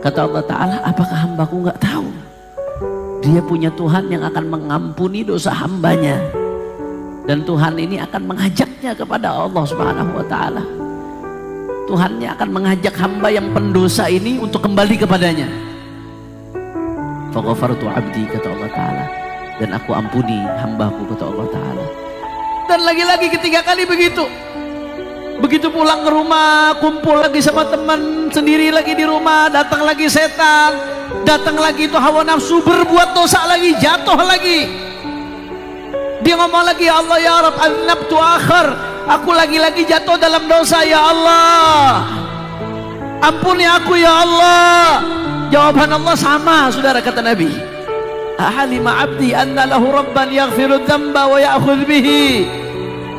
Kata Allah Ta'ala, apakah hambaku nggak tahu? Dia punya Tuhan yang akan mengampuni dosa hambanya. Dan Tuhan ini akan mengajaknya kepada Allah Subhanahu wa Ta'ala. Tuhannya akan mengajak hamba yang pendosa ini untuk kembali kepadanya. Faghafartu abdi, kata Allah Ta'ala, dan aku ampuni hambaku, kata Allah Ta'ala. Dan lagi-lagi ketiga kali begitu. Begitu pulang ke rumah, kumpul lagi sama teman, sendiri lagi di rumah, datang lagi setan, datang lagi itu hawa nafsu, berbuat dosa lagi, jatuh lagi. Dia ngomong lagi, ya Allah ya Rabb, aznabtu akhar, aku lagi-lagi jatuh dalam dosa, ya Allah, ampuni aku ya Allah. Jawaban Allah sama, saudara, kata Nabi, ahalima abdi anna lahu rabban yaghfiru dzamba wa ya'khudh bihi.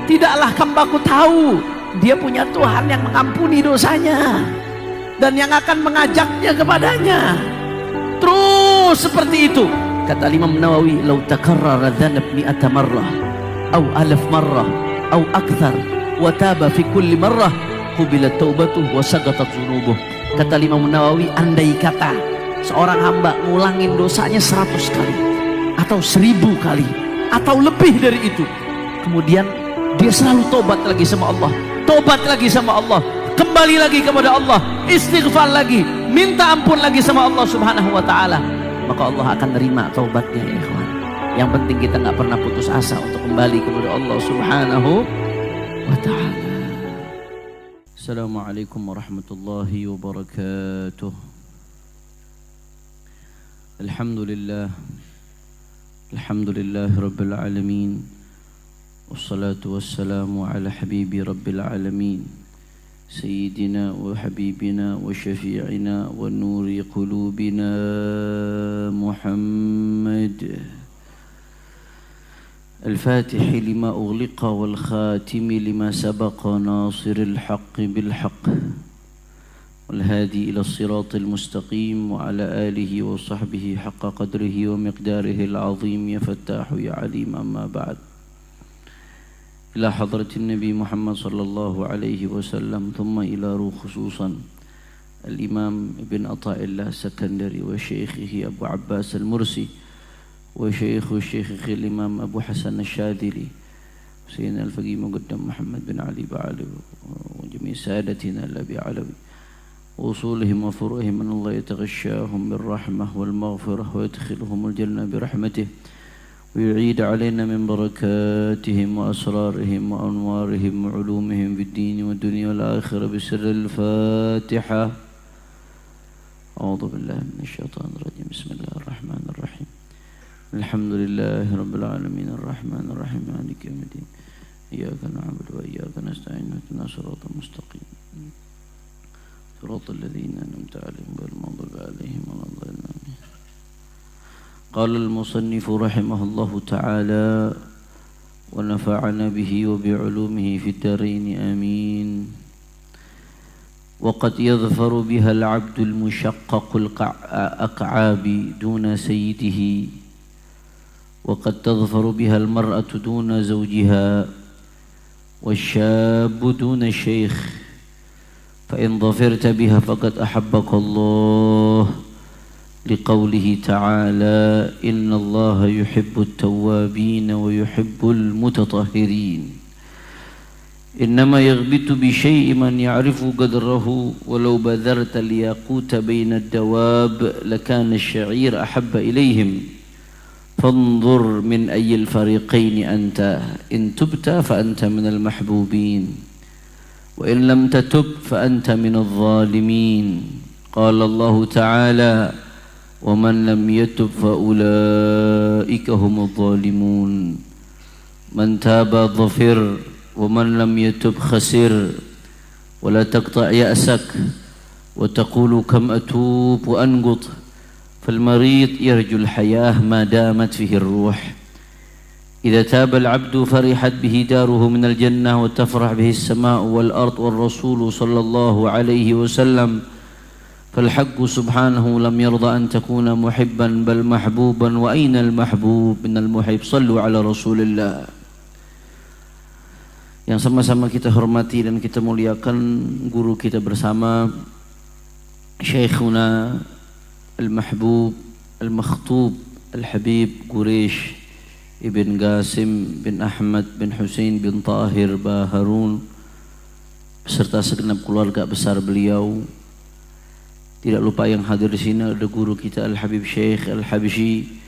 Tidaklah hambaku tahu dia punya Tuhan yang mengampuni dosanya dan yang akan mengajaknya kepadanya. Terus seperti itu. Kata Imam Nawawi, "Lau takarrara dzanab mi'ata marrah aw alaf marrah aw akthar wa taba fi kulli marrah qubilat taubatuhu wa saqatat dzunubuh." Kata Imam Nawawi, andai kata seorang hamba ngulangin dosanya 100 kali atau 1000 kali atau lebih dari itu, kemudian dia selalu tobat lagi sama Allah, tobat lagi sama Allah, kembali lagi kepada Allah, istighfar lagi, minta ampun lagi sama Allah Subhanahu wa Ta'ala, maka Allah akan nerima taubatnya, ya ikhwan. Yang penting kita nggak pernah putus asa untuk kembali kepada Allah Subhanahu wa Ta'ala. Assalamualaikum warahmatullahi wabarakatuh. Alhamdulillah rabbil alamin, wassalatu wassalamu ala habibi rabbil alamin, sayyidina wa habibina wa syafi'ina wa nuri qulubina Muhammad al-Fatih lima ughliqa wal khatimi lima sabaqa nasiril haqqi bil haqq wal hadi ila siratil mustaqim wa ala alihi wa sahbihi haqqa qadrihi wa miqdarihi al-azim. Ya fattahu ya alim, amma ba'd. إلى حضرة النبي محمد صلى الله عليه وسلم، ثم إلى روح خصوصا الإمام ابن عطاء الله السكندري وشيخه أبو عباس المرسي وشيخ الإمام أبو حسن الشاذلي سيدنا الفقيه مقدم محمد بن علي بعلوي وجميع سادتنا الأبي علوي وأصولهم وفروعهم، أن الله يتغشاهم بالرحمة والمغفرة ويدخلهم الجنة برحمته ويعيد علينا من بركاتهم وأسرارهم وأنوارهم وعلومهم في الدين والدنيا والآخرة بسر الفاتحة. أعوذ بالله من الشيطان الرجيم. بسم الله الرحمن الرحيم. الحمد لله رب العالمين الرحمن الرحيم مالك يوم الدين، إياك نعبد وإياك نستعين اهدنا الصراط المستقيم صراط الذين أنعمت عليهم غير المغضوب عليهم ولا الضالين. قال المصنف رحمه الله تعالى ونفعنا به وبعلومه في الدارين آمين. وقد يظفر بها العبد المشقق الأكعاب دون سيده، وقد تظفر بها المرأة دون زوجها، والشاب دون الشيخ، فإن ظفرت بها فقد أحبك الله، لقوله تعالى إن الله يحب التوابين ويحب المتطهرين. إنما يغبط بشيء من يعرف قدره، ولو بذرت الياقوت بين الدواب لكان الشعير أحب إليهم، فانظر من أي الفريقين أنت، إن تبت فأنت من المحبوبين، وإن لم تتب فأنت من الظالمين. قال الله تعالى ومن لم يتب فأولئك هم الظالمون. من تاب ظفر ومن لم يتب خسر. ولا تقطع يأسك وتقول كم أتوب وأنقض، فالمريض يرجو الحياة ما دامت فيه الروح. إذا تاب العبد فرحت به داره من الجنة وتفرح به السماء والأرض والرسول صلى الله عليه وسلم. فالحق سبحانه لم يرضى أن تكون محبا بل محبوبا، وأين المحبوب من المحب؟ صلوا على رسول الله. Yang sama-sama kita hormati dan kita muliakan guru kita bersama, Syekhuna Al-Mahbub Al-Makhtub Al-Habib Quraish Ibn Qasim bin Ahmad bin Husain bin Tahir Baharun beserta segenap keluarga besar beliau. Tidak lupa yang hadir di sini ada guru kita Al-Habib Syekh Al-Habsyi,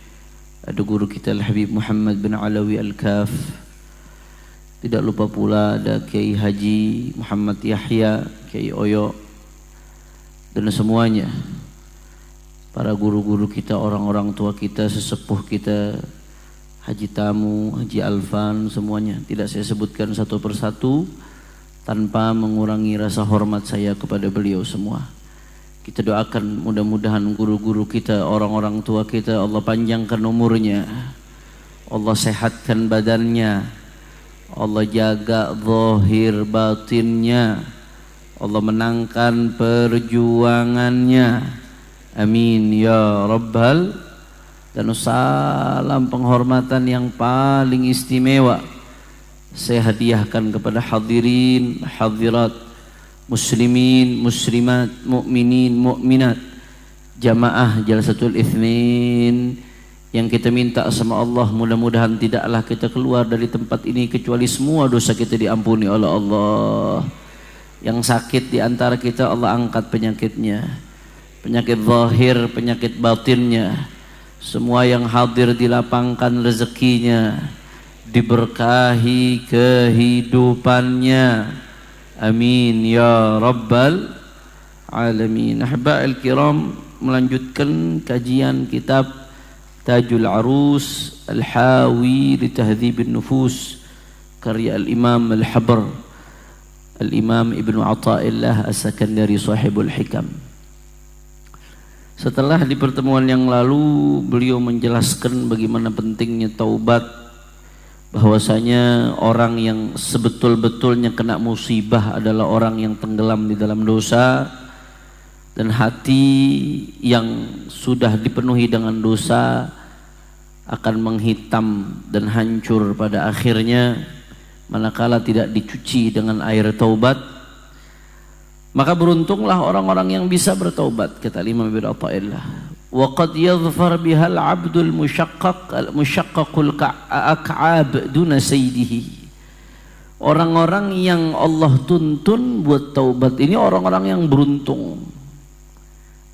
ada guru kita Al-Habib Muhammad bin Alawi Al-Kaf. Tidak lupa pula ada Kiai Haji Muhammad Yahya, Kiai Oyo, dan semuanya para guru-guru kita, orang-orang tua kita, sesepuh kita, Haji Tamu, Haji Alfan, semuanya tidak saya sebutkan satu persatu tanpa mengurangi rasa hormat saya kepada beliau semua. Kita doakan mudah-mudahan guru-guru kita, orang-orang tua kita, Allah panjangkan umurnya, Allah sehatkan badannya, Allah jaga zahir batinnya, Allah menangkan perjuangannya. Amin ya Rabbal. Dan salam penghormatan yang paling istimewa saya hadiahkan kepada hadirin, hadirat, muslimin, muslimat, mukminin, mukminat, jamaah Jalsatul Itsnin yang kita minta sama Allah mudah-mudahan tidaklah kita keluar dari tempat ini kecuali semua dosa kita diampuni oleh Allah. Yang sakit di antara kita Allah angkat penyakitnya, penyakit zahir, penyakit batinnya. Semua yang hadir dilapangkan rezekinya, diberkahi kehidupannya. Amin ya Rabbal Alamin. Ahba'il kiram, melanjutkan kajian kitab Tajul Arus Al-Hawi li Tahdhibin Nufus karya Al-Imam Al-Habr Al-Imam Ibnu Athaillah As-Sakandari Sahibul Hikam. Setelah di pertemuan yang lalu beliau menjelaskan bagaimana pentingnya taubat, bahwasanya orang yang sebetul-betulnya kena musibah adalah orang yang tenggelam di dalam dosa, dan hati yang sudah dipenuhi dengan dosa akan menghitam dan hancur pada akhirnya manakala tidak dicuci dengan air taubat. Maka beruntunglah orang-orang yang bisa bertaubat, kata Imam Ibnu Athaillah. Wa qad yadhfar bihal 'abdul musyaqqaqul ak'ab duna sayyidihi. Orang-orang yang Allah tuntun buat taubat ini orang-orang yang beruntung.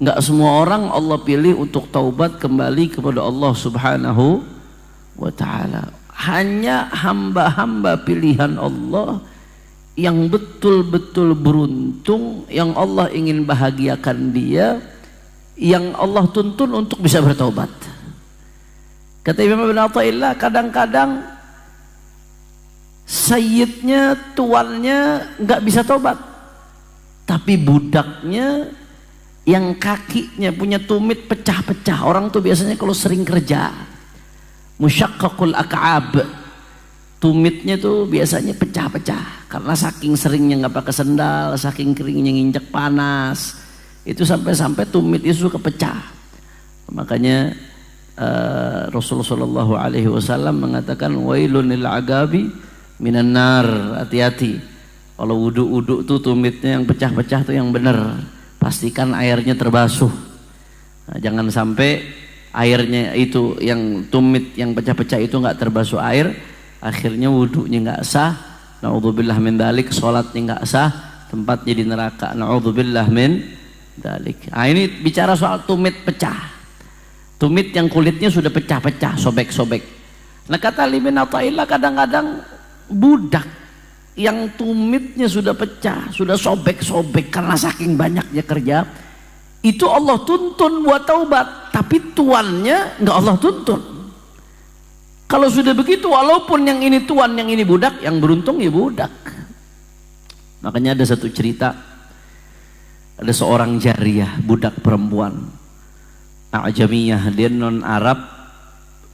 Enggak semua orang Allah pilih untuk taubat kembali kepada Allah Subhanahu wa taala. Hanya hamba-hamba pilihan Allah yang betul-betul beruntung, yang Allah ingin bahagiakan dia, yang Allah tuntun untuk bisa bertaubat. Kata Imam Ibnu Athaillah, kadang-kadang sayyidnya, tuannya nggak bisa taubat, tapi budaknya yang kakinya punya tumit pecah-pecah. Orang tuh biasanya kalau sering kerja musyaqqaqul ak'ab, tumitnya tuh biasanya pecah-pecah karena saking seringnya nggak pakai sendal, saking keringnya nginjek panas, itu sampai-sampai tumit itu kepecah. Makanya Rasulullah Shallallahu Alaihi Wasallam mengatakan wailun lil agabi minan nar, hati-hati kalau wudhu tuh tumitnya yang pecah-pecah tuh yang benar, pastikan airnya terbasuh. Nah, jangan sampai airnya itu yang tumit yang pecah-pecah itu nggak terbasuh air, akhirnya wudhunya nggak sah, naudzubillah min dalik, sholatnya nggak sah, tempatnya di neraka, naudzubillah min dalik. Nah, ini bicara soal tumit pecah, tumit yang kulitnya sudah pecah-pecah, sobek-sobek. Nah, kata Ibnu Athaillah, kadang-kadang budak yang tumitnya sudah pecah, sudah sobek-sobek karena saking banyaknya kerja, itu Allah tuntun buat taubat, tapi tuannya nggak Allah tuntun. Kalau sudah begitu, walaupun yang ini tuan, yang ini budak, yang beruntung ya budak. Makanya ada satu cerita, ada seorang jariyah, budak perempuan A'jamiyah, dia non Arab,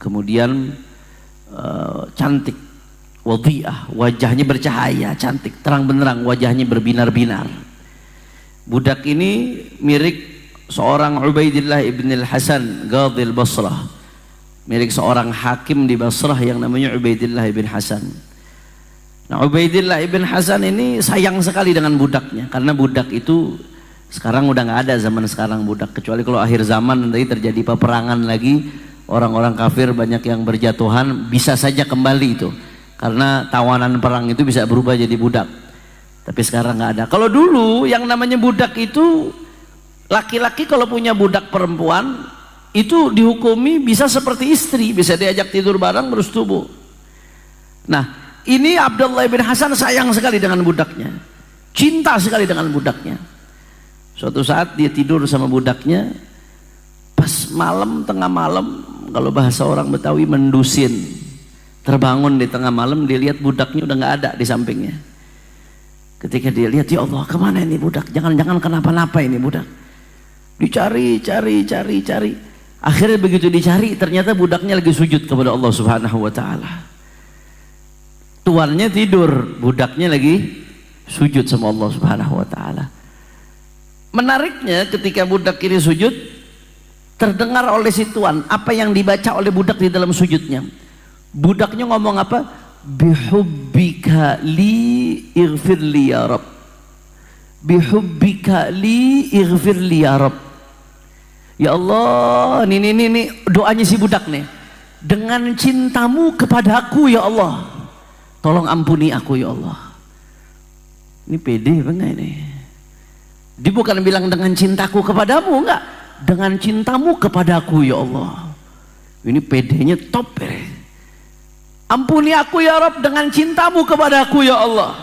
kemudian cantik, wadhi'ah, wajahnya bercahaya, cantik, terang benderang, wajahnya berbinar-binar. Budak ini mirip seorang Ubaidillah ibn al-Hasan Qadhil Basrah, milik seorang hakim di Basrah yang namanya Ubaidillah ibn Hasan. Nah, Ubaidillah ibn Hasan ini sayang sekali dengan budaknya, karena budak itu Sekarang udah nggak ada zaman sekarang budak, kecuali kalau akhir zaman nanti terjadi peperangan lagi, orang-orang kafir banyak yang berjatuhan, bisa saja kembali itu, karena tawanan perang itu bisa berubah jadi budak. Tapi sekarang nggak ada. Kalau dulu yang namanya budak itu, laki-laki kalau punya budak perempuan itu dihukumi bisa seperti istri, bisa diajak tidur bareng bersetubuh. Nah, ini Abdullah bin Hasan sayang sekali dengan budaknya, cinta sekali dengan budaknya. Suatu saat dia tidur sama budaknya, pas malam, tengah malam, kalau bahasa orang Betawi mendusin, terbangun di tengah malam, dia lihat budaknya udah nggak ada di sampingnya. Ketika dia lihat, ya Allah, kemana ini budak? Jangan-jangan kenapa-napa ini budak. Dicari, cari. Akhirnya begitu dicari, ternyata budaknya lagi sujud kepada Allah Subhanahu wa Ta'ala. Tuannya tidur, budaknya lagi sujud sama Allah Subhanahu wa Ta'ala. Menariknya ketika budak ini sujud, terdengar oleh si tuan apa yang dibaca oleh budak di dalam sujudnya. Budaknya ngomong apa? Bihubbika li ighfir li ya Rabb. Bihubbika li ighfir li ya Rabb. Ya Allah, ini doanya si budak nih. Dengan cintamu kepadaku ya Allah, tolong ampuni aku ya Allah. Ini pede apa enggak ini? Dia bukan bilang dengan cintaku kepadamu, enggak, dengan cintamu kepadaku ya Allah. Ini pedenya top ya. Ampuni aku ya Rabb dengan cintamu kepadaku ya Allah.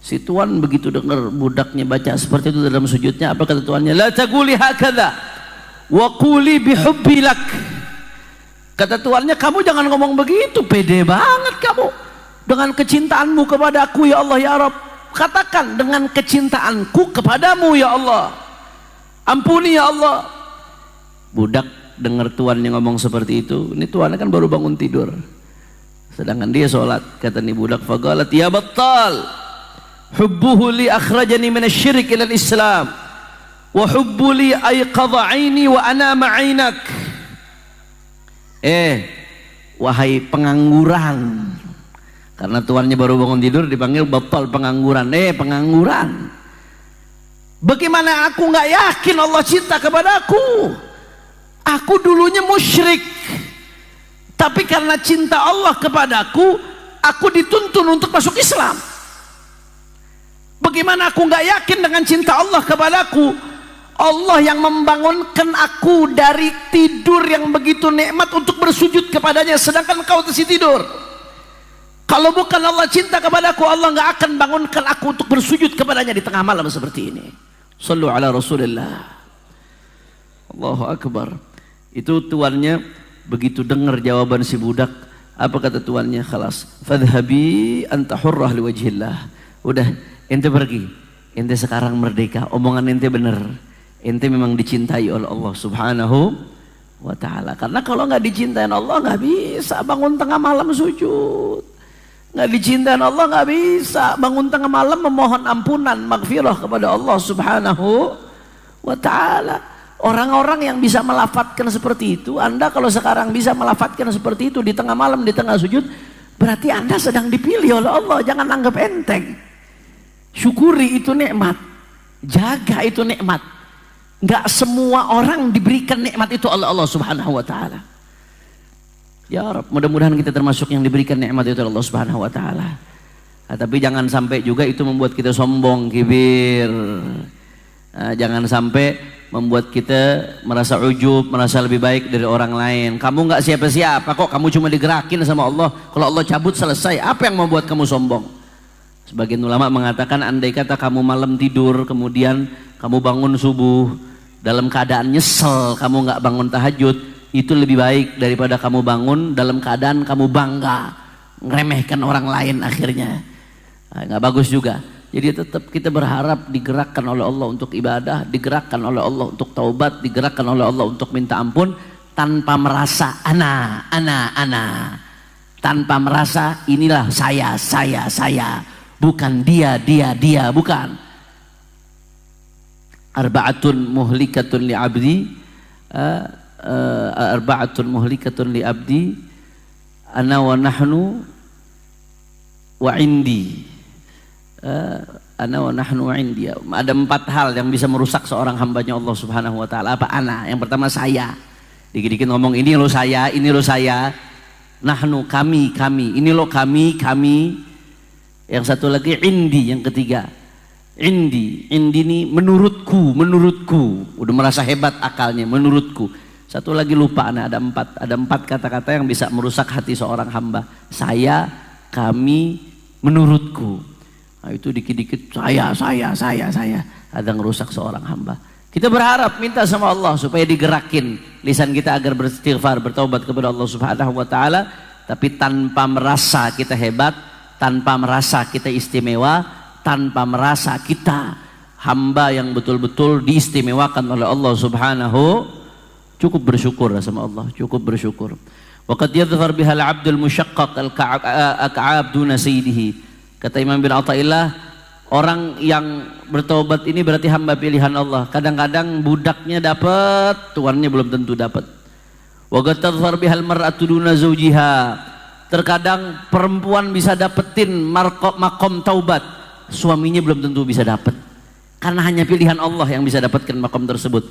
Si tuan begitu dengar budaknya baca seperti itu dalam sujudnya, apa kata tuannya? La taquli hakadha wa quli bihubbi lak. Kata tuannya, kamu jangan ngomong begitu, pede banget kamu. Dengan kecintaanmu kepadaku ya Allah ya Rabb, katakan dengan kecintaanku kepadamu ya Allah, ampuni ya Allah. Budak dengar tuannya ngomong seperti itu, ini tuannya kan baru bangun tidur, sedangkan dia sholat. Kata nih budak, faqalat ya battal hubbuhu li akhrajani minasyirik ilal islam wa hubbu li ayqadha aini wa anama ainak. Wahai pengangguran, karena tuannya baru bangun tidur dipanggil battal, pengangguran. Pengangguran, bagaimana aku nggak yakin Allah cinta kepada aku? Aku dulunya musyrik, tapi karena cinta Allah kepadaku, aku dituntun untuk masuk Islam. Bagaimana aku nggak yakin dengan cinta Allah kepadaku? Allah yang membangunkan aku dari tidur yang begitu nikmat untuk bersujud kepadanya, sedangkan kau masih tidur. Kalau bukan Allah cinta kepadaku, Allah nggak akan bangunkan aku untuk bersujud kepadanya di tengah malam seperti ini. Sallu ala Rasulillah. Allahu Akbar. Itu tuannya begitu dengar jawaban si budak, apa kata tuannya? Khalas, fadhhabi anta hurrah liwajhillah. Udah, ente pergi, ente sekarang merdeka. Omongan ente bener, ente memang dicintai oleh Allah Subhanahu wa Ta'ala. Karena kalau nggak dicintai Allah, nggak bisa bangun tengah malam sujud. Nggak dicintai Allah, nggak bisa bangun tengah malam memohon ampunan, maghfirah kepada Allah Subhanahu wa Ta'ala. Orang-orang yang bisa melafatkan seperti itu, Anda kalau sekarang bisa melafatkan seperti itu di tengah malam, di tengah sujud, berarti Anda sedang dipilih oleh Allah. Jangan anggap enteng. Syukuri itu nikmat, jaga itu nikmat. Nggak semua orang diberikan nikmat itu oleh Allah Subhanahu wa Ta'ala. Ya Rabb, mudah-mudahan kita termasuk yang diberikan nikmat itu oleh Allah Subhanahu wa Ta'ala. Tapi jangan sampai juga itu membuat kita sombong, kibir. Jangan sampai membuat kita merasa ujub, merasa lebih baik dari orang lain. Kamu nggak siapa-siapa kok, kamu cuma digerakin sama Allah. Kalau Allah cabut selesai, apa yang membuat kamu sombong? Sebagian ulama mengatakan, andai kata kamu malam tidur, kemudian kamu bangun subuh dalam keadaan nyesel, kamu nggak bangun tahajud, itu lebih baik daripada kamu bangun dalam keadaan kamu bangga, ngeremehkan orang lain akhirnya. Nggak bagus juga. Jadi tetap kita berharap digerakkan oleh Allah untuk ibadah, digerakkan oleh Allah untuk taubat, digerakkan oleh Allah untuk minta ampun, tanpa merasa ana. Tanpa merasa inilah saya. Bukan dia, bukan. Arba'atun muhlikatun li abdi, arba'atun muhlikatun li abdi, ana wa nahnu wa indi. ana wa nahnu indi. Ada 4 hal yang bisa merusak seorang hambanya Allah Subhanahu wa taala. Apa? Ana. Yang pertama saya. Dikit-dikit ngomong ini lo saya, ini lo saya. Nahnu kami. Ini lo kami. Yang satu lagi indi, yang ketiga. Indi ini menurutku. Udah merasa hebat akalnya, menurutku. Satu lagi lupa, ada 4 kata-kata yang bisa merusak hati seorang hamba. Saya, kami, menurutku. Nah, itu dikit-dikit saya. Ada ngerusak seorang hamba. Kita berharap, minta sama Allah supaya digerakin lisan kita agar beristighfar, bertaubat kepada Allah Subhanahu wa taala, tapi tanpa merasa kita hebat, tanpa merasa kita istimewa, tanpa merasa kita hamba yang betul-betul diistimewakan oleh Allah Subhanahu. Cukup bersyukur sama Allah, cukup bersyukur. Waqad yadhhar bihal abdul musyaqqaq al-ka'ab duna sayyidihi. Kata Imam bin Athaillah, orang yang bertobat ini berarti hamba pilihan Allah. Kadang-kadang budaknya dapat, tuannya belum tentu dapat. Waqad tadhhar bihal mar'atu duna zawjiha. Terkadang perempuan bisa dapetin makom taubat, suaminya belum tentu bisa dapat. Karena hanya pilihan Allah yang bisa dapatkan makom tersebut.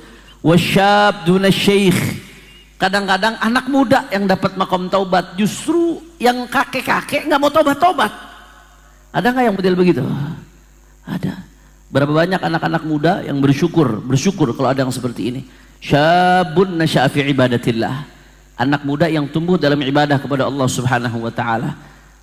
Wasyab duna syekh. Kadang-kadang anak muda yang dapat makom taubat, justru yang kakek-kakek nggak mau tobat-tobat. Ada nggak yang model begitu? Ada. Berapa banyak anak-anak muda yang bersyukur kalau ada yang seperti ini. Syabun nasya'a fi ibadatillah. Anak muda yang tumbuh dalam ibadah kepada Allah Subhanahu wa taala.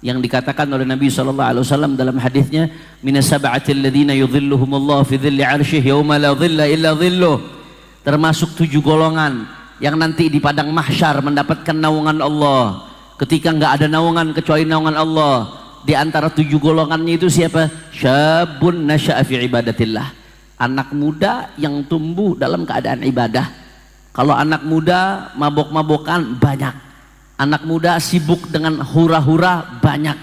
Yang dikatakan oleh Nabi SAW dalam hadisnya, minas sab'atil ladzina yudhilluhumullahu fi dhilli 'arsyihi yauma la dhilla illa dhilluh. Termasuk 7 golongan yang nanti di padang mahsyar mendapatkan naungan Allah. Ketika nggak ada naungan kecuali naungan Allah. Di antara 7 golongannya itu siapa? Syabun nasya'a fi ibadatillah. Anak muda yang tumbuh dalam keadaan ibadah. Kalau anak muda mabok-mabokan banyak. Anak muda sibuk dengan hura-hura banyak.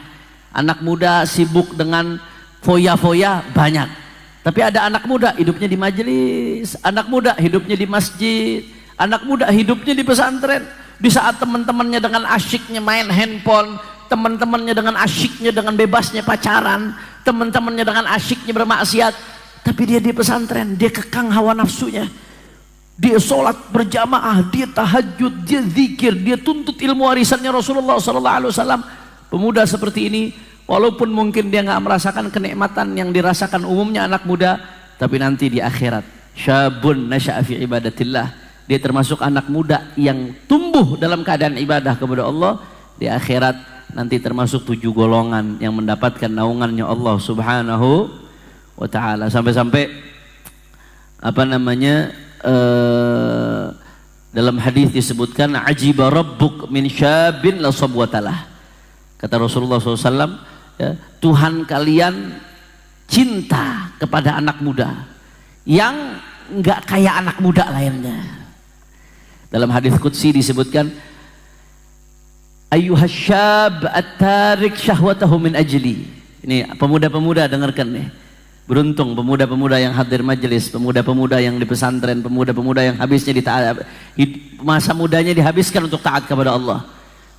Anak muda sibuk dengan foya-foya banyak. Tapi ada anak muda hidupnya di majelis, anak muda hidupnya di masjid, anak muda hidupnya di pesantren. Di saat teman-temannya dengan asyiknya main handphone, teman-temannya dengan asyiknya, dengan bebasnya pacaran, teman-temannya dengan asyiknya bermaksiat, tapi dia di pesantren, dia kekang hawa nafsunya, dia sholat berjamaah, dia tahajud, dia zikir, dia tuntut ilmu warisannya Rasulullah SAW. Pemuda seperti ini, walaupun mungkin dia nggak merasakan kenikmatan yang dirasakan umumnya anak muda, tapi nanti di akhirat, syabun nasya'a fi ibadatillah, dia termasuk anak muda yang tumbuh dalam keadaan ibadah kepada Allah. Di akhirat nanti termasuk 7 golongan yang mendapatkan naungannya Allah Subhanahu wa taala. Sampai-sampai dalam hadis disebutkan, ajiba rabbuk min syabin la sabwatalah. Kata Rasulullah SAW, ya, Tuhan kalian cinta kepada anak muda yang nggak kayak anak muda lainnya. Dalam hadis qudsi disebutkan, ayyuhasyab at-tarik syahwatahu min ajli. Ini pemuda-pemuda dengarkan nih. Beruntung pemuda-pemuda yang hadir majelis, pemuda-pemuda yang di pesantren, pemuda-pemuda yang habisnya masa mudanya dihabiskan untuk taat kepada Allah.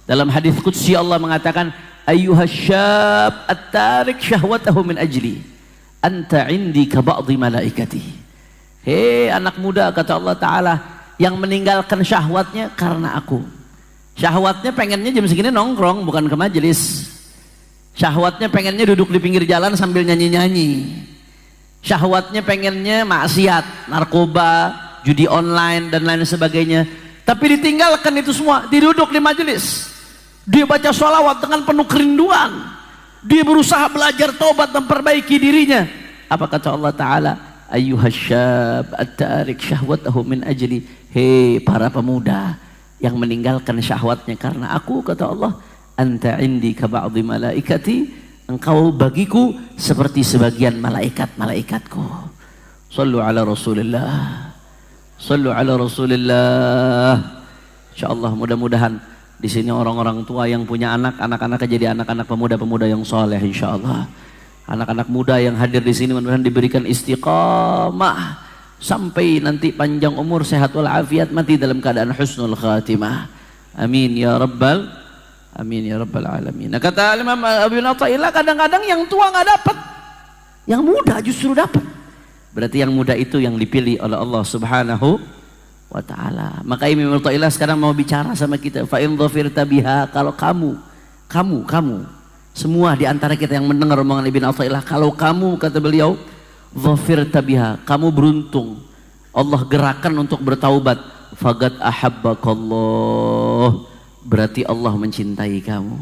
Dalam hadis qudsi Allah mengatakan, ayyuhasyab at-tarik syahwatahu min ajli, anta indi ka ba'dhi malaikati. Hei anak muda, kata Allah Ta'ala, yang meninggalkan syahwatnya karena aku. Syahwatnya pengennya jam segini nongkrong, bukan ke majelis. Syahwatnya pengennya duduk di pinggir jalan sambil nyanyi-nyanyi. Syahwatnya pengennya maksiat, narkoba, judi online dan lain sebagainya. Tapi ditinggalkan itu semua, diduduk di majelis. Dia baca sholawat dengan penuh kerinduan. Dia berusaha belajar taubat dan memperbaiki dirinya. Apa kata Allah Ta'ala? Ayyuhasyab at-tarik syahwatahu min ajli. Hei para pemuda yang meninggalkan syahwatnya karena aku, kata Allah, anta indi ka ba'dhi malaikati, engkau bagiku seperti sebagian malaikat-malaikatku. Sallu ala Rasulillah, sallu ala Rasulillah. Insyaallah mudah-mudahan di sini orang-orang tua yang punya anak-anaknya jadi anak-anak pemuda-pemuda yang soleh insyaallah. Anak-anak muda yang hadir di sini mudah-mudahan diberikan istiqamah sampai nanti panjang umur, sehat walafiat, mati dalam keadaan husnul khatimah. Amin ya rabbal alamin. Nah, kata Imam Abi Athaillah, kadang-kadang yang tua nggak dapat, Yang muda justru dapat. Berarti yang muda itu yang dipilih oleh Allah Subhanahu wa ta'ala. Maka Imam Athaillah sekarang mau bicara sama kita. Fa in dhafirta biha, kalau kamu semua di antara kita yang mendengar omongan Ibn Athaillah, kalau kamu, kata beliau, dhafirta biha, kamu beruntung, Allah gerakan untuk bertaubat, faqad ahabbakallah, berarti Allah mencintai kamu.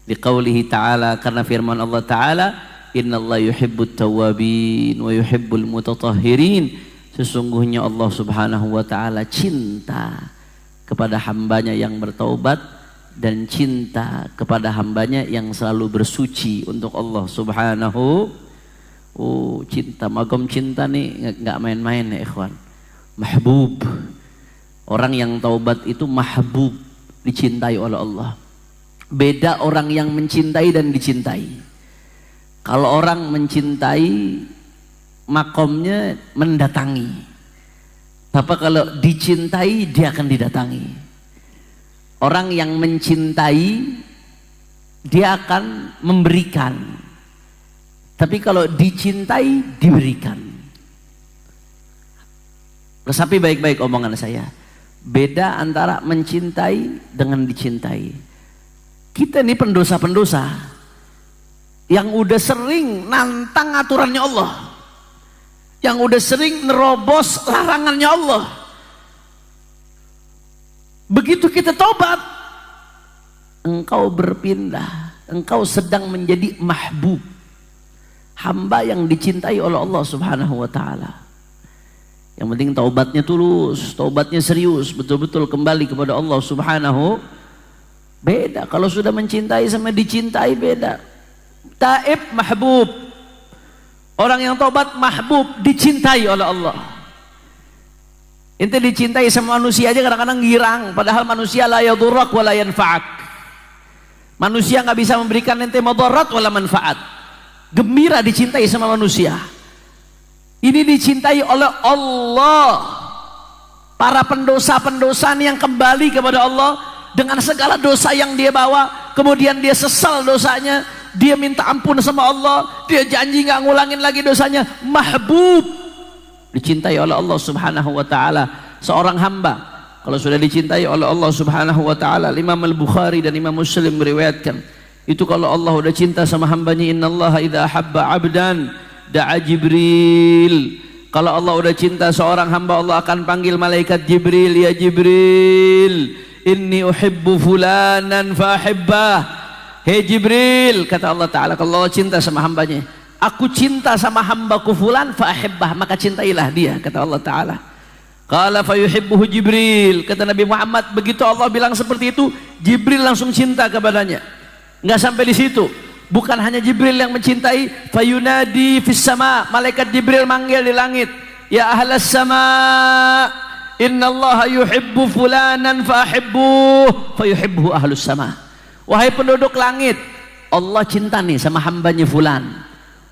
Liqaulihi ta'ala, karena firman Allah ta'ala, innallaha yuhibbut tawwabin wa yuhibbul mutatahhirin, sesungguhnya Allah Subhanahu wa ta'ala cinta kepada hambanya yang bertaubat dan cinta kepada hambanya yang selalu bersuci untuk Allah Subhanahu. Cinta, magom cinta nih nggak main-main ya ikhwan. Mahbub, orang yang taubat itu mahbub, dicintai oleh Allah. Beda orang yang mencintai dan dicintai. Kalau orang mencintai, makomnya mendatangi. Bapak kalau dicintai, dia akan didatangi. Orang yang mencintai, dia akan memberikan. Tapi kalau dicintai, diberikan. Resapi baik-baik omongan saya. Beda antara mencintai dengan dicintai. Kita ini pendosa-pendosa yang udah sering nantang aturannya Allah, yang udah sering nerobos larangannya Allah. Begitu kita tobat, engkau berpindah, engkau sedang menjadi mahbub, hamba yang dicintai oleh Allah Subhanahu wa ta'ala. Yang penting taubatnya tulus, taubatnya serius, betul-betul kembali kepada Allah Subhanahu. Beda kalau sudah mencintai sama dicintai, beda. Taib mahbub, orang yang taubat mahbub, dicintai oleh Allah. Ente dicintai sama manusia aja kadang-kadang girang, padahal manusia la yadurrak wa la yanfa'ak. Manusia nggak bisa memberikan ente madarat wala manfaat. Gembira dicintai sama manusia. Ini dicintai oleh Allah. Para pendosa-pendosa yang kembali kepada Allah dengan segala dosa yang dia bawa, kemudian dia sesal dosanya, dia minta ampun sama Allah, dia janji nggak ngulangin lagi dosanya, mahbub, dicintai oleh Allah Subhanahu wa ta'ala. Seorang hamba kalau sudah dicintai oleh Allah Subhanahu wa ta'ala, Imam Al-Bukhari dan Imam Muslim meriwayatkan, itu kalau Allah udah cinta sama hambanya, innallaha idza habba 'abdan da'a Jibril. Kalau Allah udah cinta seorang hamba, Allah akan panggil malaikat Jibril, ya Jibril, inni uhibbu fulanan fahibbah. Hei Jibril, kata Allah Ta'ala, kalau Allah cinta sama hambanya, aku cinta sama hambaku fulan, fahibbah, maka cintailah dia, kata Allah Ta'ala. Qala fayuhibbuhu Jibril, kata Nabi Muhammad, begitu Allah bilang seperti itu, Jibril langsung cinta kepadanya. Nggak sampai di situ, bukan hanya Jibril yang mencintai, fayunadi fis sama, malaikat Jibril manggil di langit, ya ahlas sama, innallaha yuhibbu fulanan fahibbuh, fayuhibbuhu ahlus sama. Wahai penduduk langit, Allah cinta nih sama hambanya fulan,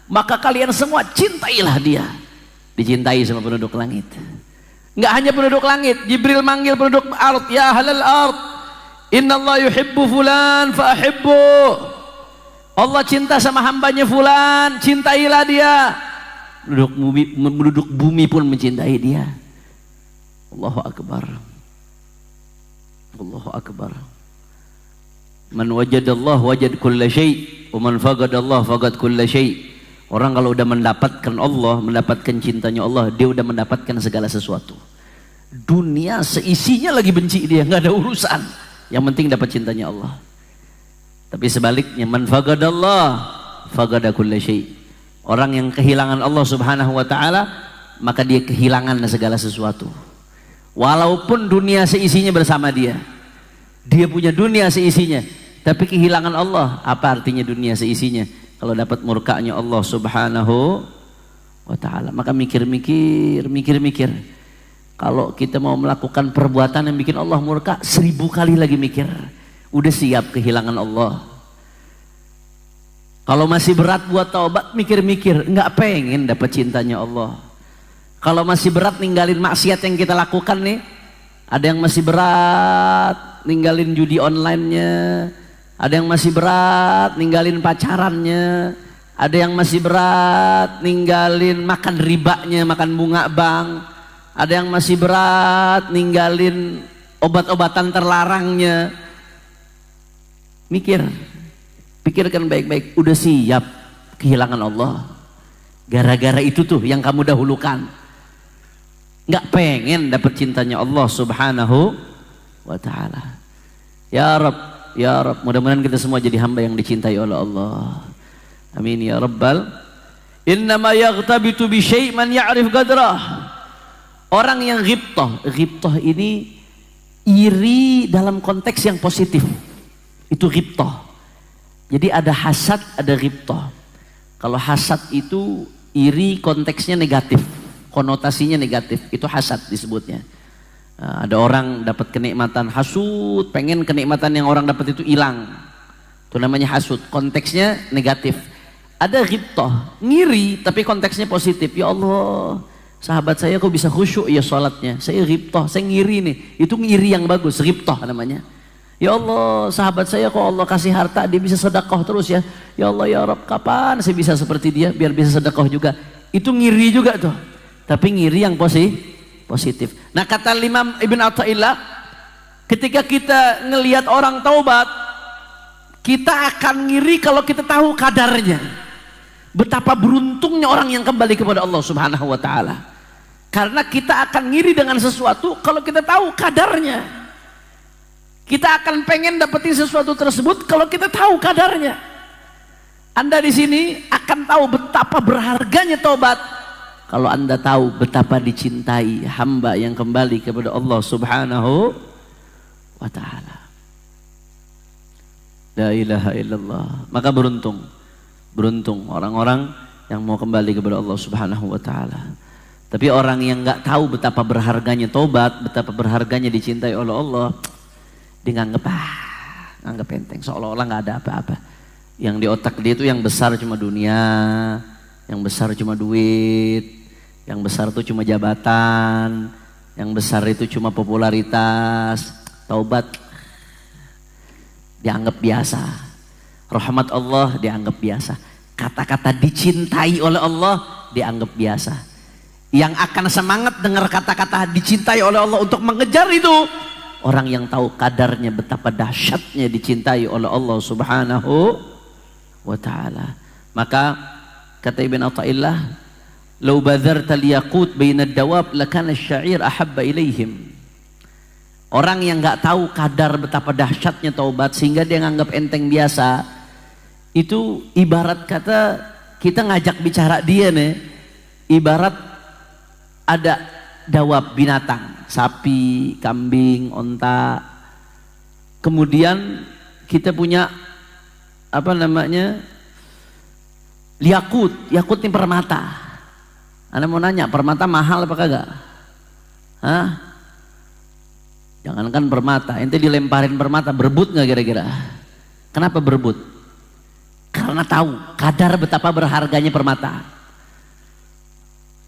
maka kalian semua cintailah dia. Dicintai sama penduduk langit. Nggak hanya penduduk langit, Jibril manggil penduduk ard, ya ahlal ard, innallaha yuhibbu fulan fahibbuh. Allah cinta sama hambanya fulan, cintailah dia. Penduduk bumi pun mencintai dia. Allahu akbar. Allahu akbar. Man wajadallah wajad kulla syai' wa man faqadallah faqad kulla syai'. Orang kalau udah mendapatkan Allah, mendapatkan cintanya Allah, dia udah mendapatkan segala sesuatu. Dunia seisinya lagi benci dia, nggak ada urusan. Yang penting dapat cintanya Allah. Tapi sebaliknya, man faqadallah faqada kulla syai'. Orang yang kehilangan Allah Subhanahu wa ta'ala, maka dia kehilangan segala sesuatu. Walaupun dunia seisinya bersama dia, dia punya dunia seisinya, tapi kehilangan Allah. Apa artinya dunia seisinya kalau dapat murkanya Allah Subhanahu wa ta'ala? Maka mikir-mikir. Kalau kita mau melakukan perbuatan yang bikin Allah murka, 1000 kali lagi mikir. Udah siap kehilangan Allah. Kalau masih berat buat taubat, mikir-mikir, nggak pengen dapat cintanya Allah. Kalau masih berat ninggalin maksiat yang kita lakukan nih, ada yang masih berat ninggalin judi online-nya, ada yang masih berat ninggalin pacarannya, Ada yang masih berat ninggalin makan ribanya, makan bunga bank. Ada yang masih berat ninggalin obat-obatan terlarangnya. Pikirkan baik-baik. Udah siap kehilangan Allah gara-gara itu tuh yang kamu dahulukan. Nggak pengen dapat cintanya Allah Subhanahu wa ta'ala. Ya Rabb, mudah-mudahan kita semua jadi hamba yang dicintai oleh Allah. Amin ya rabbal. Innama yaghtabitu bi syai' man ya'rif qadrah. Orang yang ghibtah ini iri dalam konteks yang positif. Itu ghibtah. Jadi ada hasad, ada ghibtah. Kalau hasad itu iri konteksnya negatif, konotasinya negatif, itu hasad disebutnya. Nah, ada orang dapat kenikmatan, hasud, pengen kenikmatan yang orang dapat itu hilang. Itu namanya hasud, konteksnya negatif. Ada ghibtah, ngiri tapi konteksnya positif. Ya Allah, sahabat saya kok bisa khusyuk ya sholatnya. Saya ghibtah, saya ngiri nih. Itu ngiri yang bagus, ghibtah namanya. Ya Allah, sahabat saya kok Allah kasih harta, dia bisa sedekah terus ya. Ya Allah ya Rabb, kapan saya bisa seperti dia biar bisa sedekah juga. Itu ngiri juga tuh. Tapi ngiri yang positif. Nah, kata Imam Ibn Athaillah, ketika kita ngelihat orang taubat, kita akan ngiri kalau kita tahu kadarnya. Betapa beruntungnya orang yang kembali kepada Allah Subhanahu wa ta'ala. Karena kita akan ngiri dengan sesuatu kalau kita tahu kadarnya. Kita akan pengen dapetin sesuatu tersebut kalau kita tahu kadarnya. Anda di sini akan tahu betapa berharganya taubat kalau Anda tahu betapa dicintai hamba yang kembali kepada Allah Subhanahu wa ta'ala. La ilaha illallah. Maka beruntung orang-orang yang mau kembali kepada Allah Subhanahu wa ta'ala. Tapi orang yang nggak tahu betapa berharganya taubat, betapa berharganya dicintai oleh Allah, dia nganggep enteng, seolah-olah nggak ada apa-apa. Yang di otak dia itu yang besar cuma dunia, yang besar cuma duit, yang besar itu cuma jabatan, yang besar itu cuma popularitas. Taubat dianggap biasa. Rahmat Allah dianggap biasa. Kata-kata dicintai oleh Allah dianggap biasa. Yang akan semangat dengar kata-kata dicintai oleh Allah untuk mengejar itu orang yang tahu kadarnya betapa dahsyatnya dicintai oleh Allah Subhanahu wa ta'ala. Maka kata Ibn Athaillah, "Lau badharta liyaqut baina ad-dawab lakana asy-sya'ir ahabba ilaihim." Orang yang nggak tahu kadar betapa dahsyatnya taubat sehingga dia nganggap enteng biasa, itu ibarat kata kita ngajak bicara dia nih, ibarat ada dawab binatang, sapi, kambing, onta. Kemudian kita punya apa namanya? Yakut ini permata. Anda mau nanya, permata mahal apa kagak? Hah? Jangankan permata, ente dilemparin permata, berebut nggak kira-kira? Kenapa berebut? Karena tahu kadar betapa berharganya permata.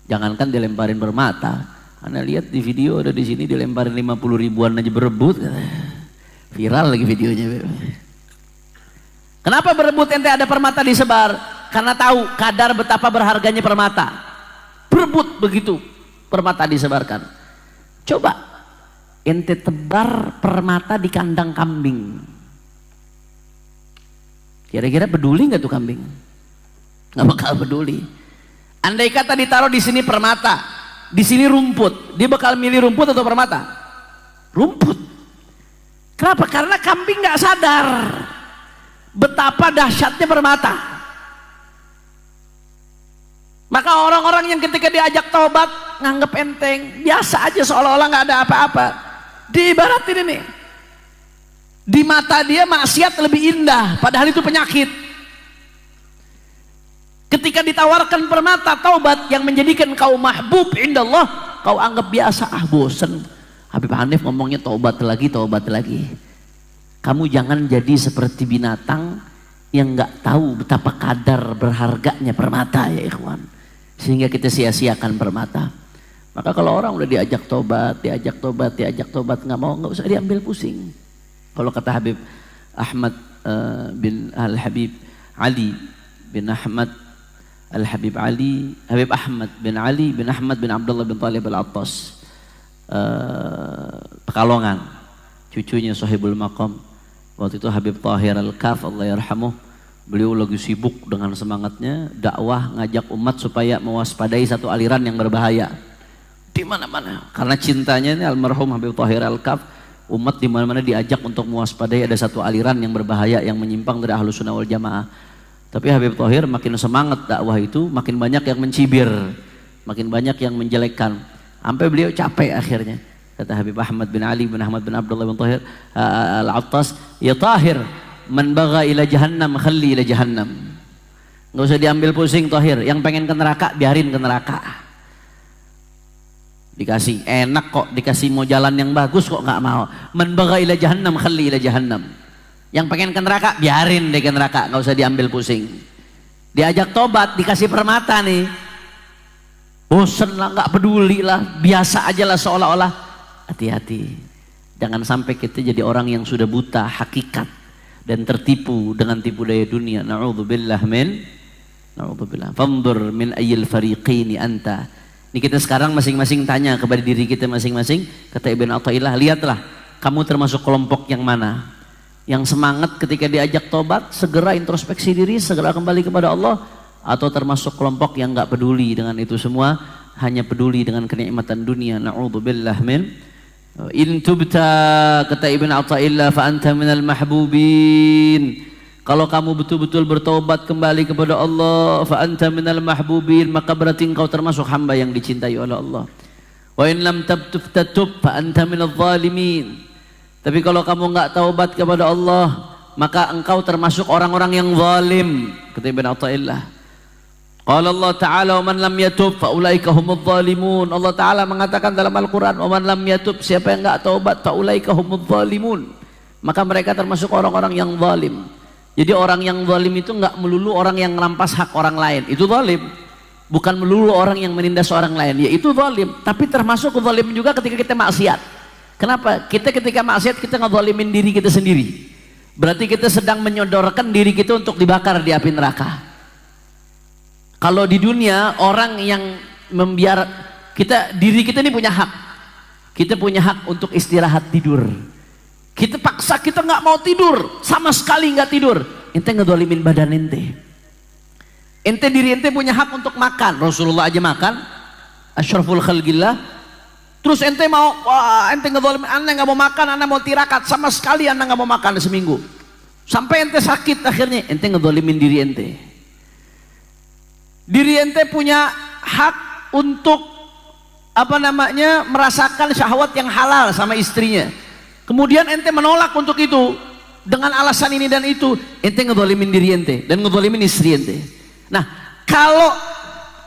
Jangankan dilemparin permata, Anda lihat di video ada di sini dilemparin 50 ribuan aja berebut, viral lagi videonya. Kenapa berebut ente ada permata disebar? Karena tahu kadar betapa berharganya permata. Berebut begitu permata disebarkan. Coba ente tebar permata di kandang kambing. Kira-kira peduli nggak tuh kambing? Nggak bakal peduli. Andai kata ditaruh di sini permata, di sini rumput, dia bakal milih rumput atau permata? Rumput. Kenapa? Karena kambing nggak sadar betapa dahsyatnya permata. Maka orang-orang yang ketika diajak taubat nganggep enteng, biasa aja seolah-olah nggak ada apa-apa. Diibaratin ini. Di mata dia maksiat lebih indah, padahal itu penyakit. Ketika ditawarkan permata taubat yang menjadikan kau mahbub indallah, kau anggap biasa, bosen. Habib Hanif ngomongnya taubat lagi. Kamu jangan jadi seperti binatang yang nggak tahu betapa kadar berharganya permata ya ikhwan. Sehingga kita sia-siakan permata. Maka kalau orang udah diajak tobat nggak mau, nggak usah diambil pusing. Kalau kata Habib Ahmad bin Al-Habib Ali bin Ahmad Al-Habib Ali, Habib Ahmad bin Ali bin Ahmad bin Abdullah bin Talib Al-Attas, Pekalongan, cucunya Sahibul Maqam. Waktu itu Habib Tahir Al-Kaf, Allah yarhamuh, beliau lagi sibuk dengan semangatnya dakwah, ngajak umat supaya mewaspadai satu aliran yang berbahaya di mana-mana. Karena cintanya ini almarhum Habib Tahir Al-Kaf, umat di mana-mana diajak untuk mewaspadai ada satu aliran yang berbahaya yang menyimpang dari Ahlus Sunnah wal Jamaah. Tapi Habib Tahir makin semangat dakwah itu, makin banyak yang mencibir, makin banyak yang menjelekkan. Sampai beliau capek akhirnya. Kata Habib Ahmad bin Ali bin Ahmad bin Abdullah bin Tahir Al-Attas, ya Tahir, man bagha ila jahannam khalli ila jahannam. Nggak usah diambil pusing Tahir, yang pengen ke neraka biarin ke neraka. Dikasih enak kok, dikasih mau jalan yang bagus kok nggak mau. Man bagha ila jahannam khalli ila jahannam. Yang pengen ke neraka biarin deh ke neraka, nggak usah diambil pusing. Diajak tobat, dikasih permata nih, bosen lah, nggak peduli lah, biasa aja lah seolah-olah. Hati-hati, jangan sampai kita jadi orang yang sudah buta hakikat dan tertipu dengan tipu daya dunia. Na'udzubillah min, na'udzubillah. Fanzur min ayyil fariqini anta. Ini kita sekarang masing-masing tanya kepada diri kita masing-masing. Kata Ibn Athaillah, lihatlah kamu termasuk kelompok yang mana? Yang semangat ketika diajak tobat, segera introspeksi diri, segera kembali kepada Allah, atau termasuk kelompok yang nggak peduli dengan itu semua, hanya peduli dengan kenikmatan dunia. Na'udzubillah min. In tubta, kata Ibn Athaillah, fa anta minal mahbubin. Kalau kamu betul-betul bertobat kembali kepada Allah, fa anta minal mahbubin, maka berarti engkau termasuk hamba yang dicintai oleh Allah. Wa in lam tatub fa anta minadh dhalimin. Tapi kalau kamu nggak taubat kepada Allah, maka engkau termasuk orang-orang yang zalim. Kata Ibn Athaillah. Qala Allah Ta'ala, wa man lam yatub fa ulaika humudz zalimun. Allah Ta'ala mengatakan dalam Al-Quran, wa man lam yatub, siapa yang nggak taubat, fa ulaika humudz zalimun, maka mereka termasuk orang-orang yang zalim. Jadi orang yang zalim itu nggak melulu orang yang merampas hak orang lain, itu zalim. Bukan melulu orang yang menindas orang lain, yaitu zalim. Tapi termasuk zalim juga ketika kita maksiat. Kenapa? Kita ketika maksiat kita ngezalimin diri kita sendiri. Berarti kita sedang menyodorkan diri kita untuk dibakar di api neraka. Kalau di dunia orang yang diri kita ini punya hak. Kita punya hak untuk istirahat tidur. Kita paksa kita nggak mau tidur, sama sekali nggak tidur. Ente ngezalimin badan ente. Ente diri ente punya hak untuk makan. Rasulullah aja makan. Asyraful khalqillah. Terus ente mau, wah ente ngezalimin, anda nggak mau makan, anda mau tirakat, sama sekali anda nggak mau makan seminggu. Sampai ente sakit akhirnya, ente ngezalimin diri ente. Diri ente punya hak untuk merasakan syahwat yang halal sama istrinya. Kemudian ente menolak untuk itu dengan alasan ini dan itu, ente ngezalimin diri ente dan ngezalimin istri ente. Nah, kalau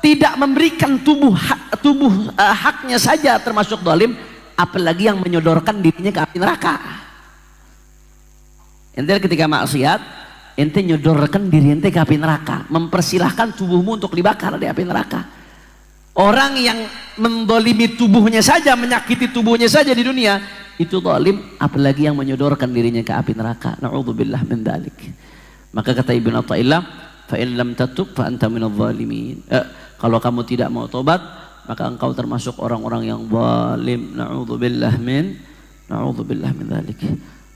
tidak memberikan haknya saja termasuk zalim, apalagi yang menyodorkan dirinya ke api neraka. Ente ketika maksiat, ente nyodorkan diri ente ke api neraka, mempersilahkan tubuhmu untuk dibakar di api neraka. Orang yang menzalimi tubuhnya saja, menyakiti tubuhnya saja di dunia, itu zalim, apalagi yang menyodorkan dirinya ke api neraka. Na'udzubillah min dzalik. Maka kata Ibnu Athaillah, fa in lam tatub fa anta minadh dhalimin. Kalau kamu tidak mau tobat, maka engkau termasuk orang-orang yang zalim. Na'udzubillah min dzalik.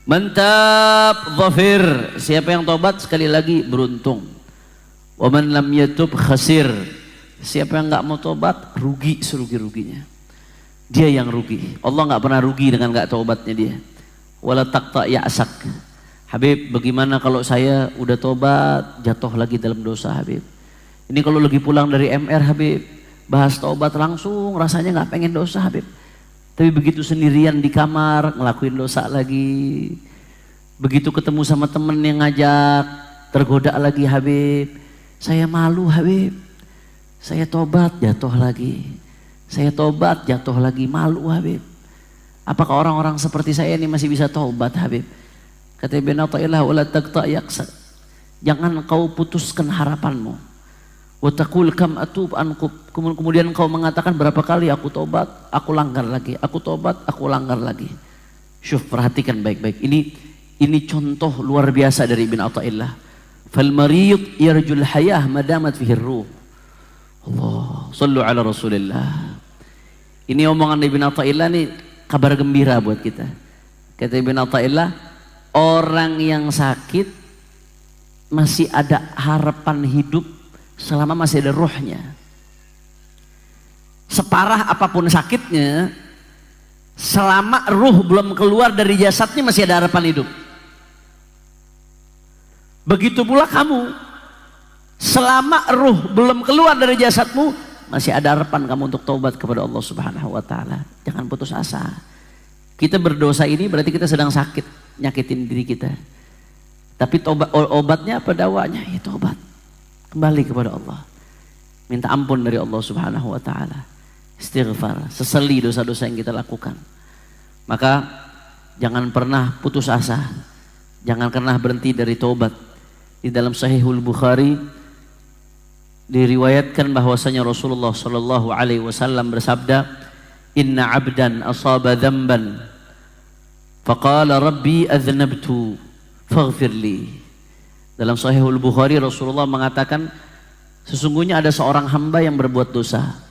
Mantap, dhafir. Siapa yang tobat sekali lagi beruntung. Wa man lam yatub khasir. Siapa yang enggak mau tobat rugi serugi-ruginya. Dia yang rugi. Allah enggak pernah rugi dengan enggak tobatnya dia. Wala taqta ya'sak. Habib, bagaimana kalau saya udah tobat jatuh lagi dalam dosa, Habib? Ini kalau lagi pulang dari MR, Habib, bahas taubat langsung rasanya nggak pengen dosa, Habib. Tapi begitu sendirian di kamar ngelakuin dosa lagi. Begitu ketemu sama temen yang ngajak tergoda lagi, Habib. Saya malu, Habib. Saya tobat jatuh lagi. Saya tobat jatuh lagi, malu, Habib. Apakah orang-orang seperti saya ini masih bisa tobat, Habib? Kata Ibnu Athaillah, wala taqta yaqsa. Jangan kau putuskan harapanmu. Watakul kam atub anqub. Kemudian kau mengatakan berapa kali aku tobat, aku langgar lagi, aku tobat, aku langgar lagi. Syuf, perhatikan baik-baik. Ini contoh luar biasa dari Ibn Athaillah. fal marid yarjul hayah madamat fihi ruh. Allah, sallu ala Rasulillah. Ini omongan Ibn Athaillah nih kabar gembira buat kita. Kata Ibn Athaillah, orang yang sakit masih ada harapan hidup selama masih ada ruhnya. Separah apapun sakitnya, selama ruh belum keluar dari jasadnya masih ada harapan hidup. Begitu pula kamu, selama ruh belum keluar dari jasadmu masih ada harapan kamu untuk taubat kepada Allah Subhanahu wa taala. Jangan putus asa. Kita berdosa ini berarti kita sedang sakit, nyakitin diri kita. Tapi tobat, obatnya apa, dawanya? Ya tobat. Kembali kepada Allah. Minta ampun dari Allah Subhanahu wa taala. Istighfar, sesali dosa-dosa yang kita lakukan. Maka jangan pernah putus asa. Jangan pernah berhenti dari taubat. Di dalam Sahihul Bukhari diriwayatkan bahwasanya Rasulullah sallallahu alaihi wasallam bersabda, "Inna 'abdan asaba dzamban faqala rabbi adznabtu faghfir li." Dalam Sahihul Bukhari Rasulullah mengatakan, sesungguhnya ada seorang hamba yang berbuat dosa.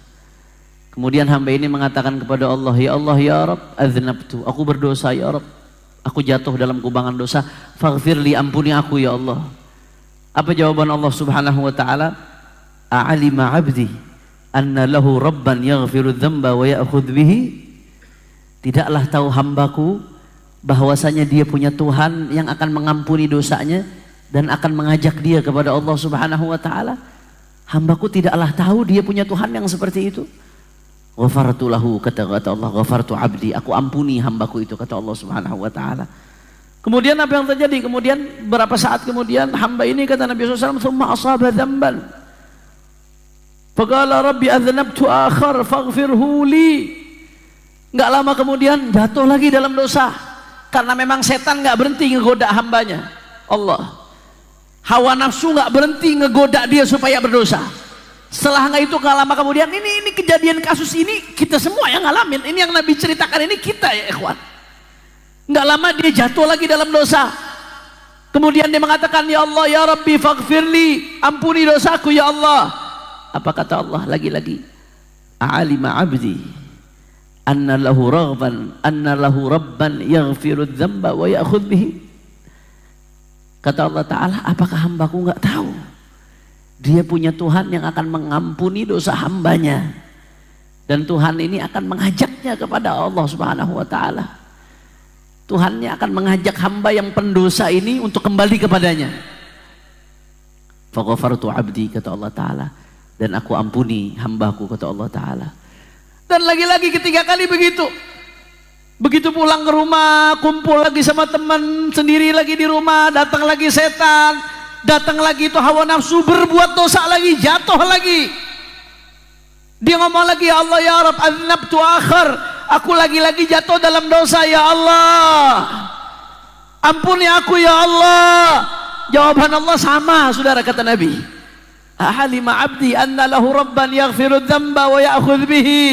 Kemudian hamba ini mengatakan kepada Allah, "Ya Allah, ya Rabb, adznabtu, aku berdosa ya Rabb. Aku jatuh dalam kubangan dosa, faghfir li, ampuni aku ya Allah." Apa jawaban Allah Subhanahu wa taala? "A'alima 'abdi anna lahu rabban yaghfiru dzamba wa ya'khudh bihi." Tidaklah tahu hambaku bahwasanya dia punya Tuhan yang akan mengampuni dosanya dan akan mengajak dia kepada Allah Subhanahu wa taala. Hambaku tidaklah tahu dia punya Tuhan yang seperti itu. Ghafartu lahu, kata Allah, ghafartu 'abdi, aku ampuni hambaku itu, kata Allah Subhanahu wa taala. Kemudian apa yang terjadi? Kemudian berapa saat kemudian hamba ini, kata Nabi SAW, "Tsumma asaba dzamban. Faqala rabbi adznabtu akhar faghfirhu li." Enggak lama kemudian jatuh lagi dalam dosa. Karena memang setan enggak berhenti ngegoda hambanya. Allah. Hawa nafsu enggak berhenti ngegoda dia supaya berdosa. Setelah enggak itu enggak lama kemudian ini kejadian kasus ini kita semua yang ngalamin. Ini yang Nabi ceritakan ini kita ya ikhwan. Enggak lama dia jatuh lagi dalam dosa. Kemudian dia mengatakan, "Ya Allah, ya Rabbi faghfirli, ampuni dosaku ya Allah." Apa kata Allah lagi-lagi? "A'alima 'abdi anna lahu rabban yaghfiru dzamba wa ya'khudh bihi." Kata Allah Ta'ala, apakah hambaku enggak tahu dia punya Tuhan yang akan mengampuni dosa hambanya, dan Tuhan ini akan mengajaknya kepada Allah Subhanahu wa taala. Tuhannya akan mengajak hamba yang pendosa ini untuk kembali kepadanya. Faghafartu 'abdi, kata Allah Ta'ala, dan aku ampuni hambaku, kata Allah Ta'ala. Dan lagi-lagi ketiga kali begitu. Begitu pulang ke rumah, kumpul lagi sama teman, sendiri lagi di rumah, datang lagi setan, datang lagi itu hawa nafsu, berbuat dosa lagi, jatuh lagi. Dia ngomong lagi, "Ya Allah, ya Rabb, adznabtu akhar, aku lagi-lagi jatuh dalam dosa ya Allah, ampuni aku ya Allah." Jawaban Allah sama, saudara, kata Nabi. "Ahalima 'abdi anna lahu rabban yaghfiru dzamba wa ya'khudh bihi."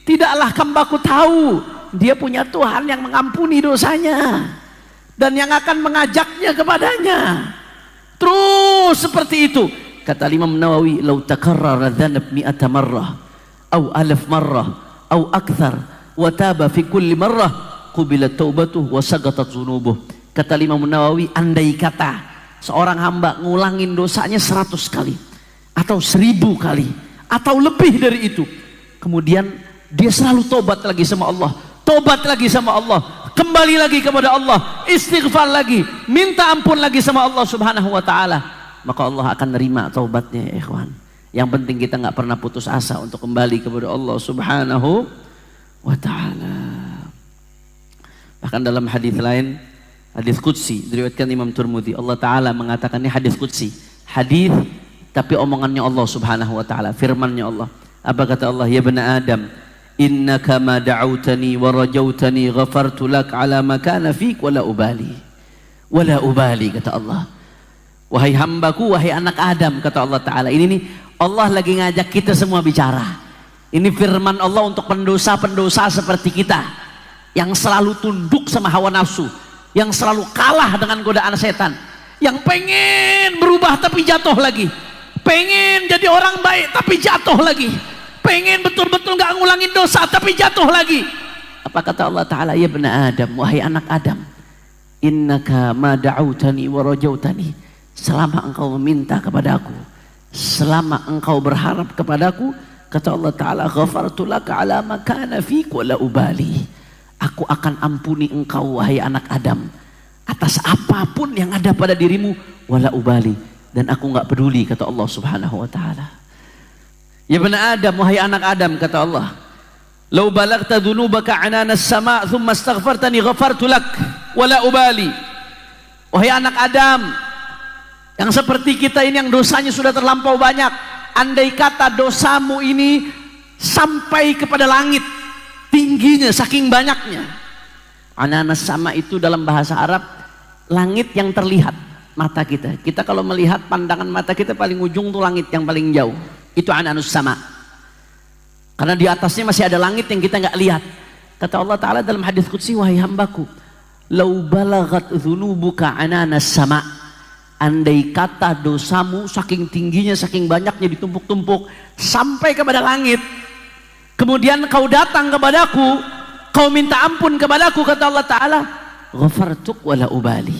Tidaklah hambaku tahu dia punya Tuhan yang mengampuni dosanya dan yang akan mengajaknya kepadanya. Terus seperti itu. Kata Imam Nawawi, "Lau takarrara dzanab mi'ata marrah au alaf marrah au akthar wa taba fi kulli marrah qubilat taubatuh wa sagatat dzunubuh." Kata Imam Nawawi, andai kata seorang hamba ngulangin dosanya 100 kali atau 1000 kali atau lebih dari itu, kemudian dia selalu tobat lagi sama Allah, tobat lagi sama Allah, kembali lagi kepada Allah, istighfar lagi, minta ampun lagi sama Allah Subhanahu wa taala, maka Allah akan nerima taubatnya ya ikhwan. Yang penting kita nggak pernah putus asa untuk kembali kepada Allah Subhanahu wa taala. Bahkan dalam hadis lain, hadis qudsi diriwayatkan Imam Tirmidzi, Allah Taala mengatakan, ini hadis qudsi, hadis tapi omongannya Allah Subhanahu wa taala, firmannya Allah. Apa kata Allah? "Ya bani Adam, innaka ma da'autani wa rajautani ghafartu lak ala ma kana fik wala ubali." Wala ubali, kata Allah. Wahai hambaku, wahai anak Adam, kata Allah Ta'ala. Ini nih Allah lagi ngajak kita semua bicara. Ini firman Allah untuk pendosa-pendosa seperti kita, yang selalu tunduk sama hawa nafsu, yang selalu kalah dengan godaan setan, yang pengen berubah tapi jatuh lagi, pengen jadi orang baik tapi jatuh lagi, pengen betul-betul gak ngulangin dosa tapi jatuh lagi. Apa kata Allah Ta'ala? Ya bena Adam, wahai anak Adam, innaka ma da'autani wa rajautani, selama engkau meminta kepadaku, selama engkau berharap kepadaku, kata Allah Ta'ala, ghafartu laka ala ma kana fik wa la ubali, aku akan ampuni engkau wahai anak Adam atas apapun yang ada pada dirimu, wala ubali, dan aku nggak peduli, kata Allah Subhanahu wa Ta'ala. Ya bena Adam, wahai anak Adam, kata Allah, lau balagta dhunubaka ananas sama' thumma astaghfartani ghafartu lak wala ubali. Wahai anak Adam yang seperti kita ini, yang dosanya sudah terlampau banyak, andai kata dosamu ini sampai kepada langit tingginya saking banyaknya. Ananas sama itu dalam bahasa Arab langit yang terlihat mata kita. Kita kalau melihat pandangan mata kita paling ujung tuh langit yang paling jauh, itu ananus sama, karena di atasnya masih ada langit yang kita nggak lihat. Kata Allah Ta'ala dalam hadis qudsi, wahai hambaku, lau balagat dzunubuka ananas sama, andai kata dosamu saking tingginya saking banyaknya ditumpuk-tumpuk sampai kepada langit, kemudian kau datang kepadaku, kau minta ampun kepadaku, kata Allah Ta'ala, ghafartuk wala ubali,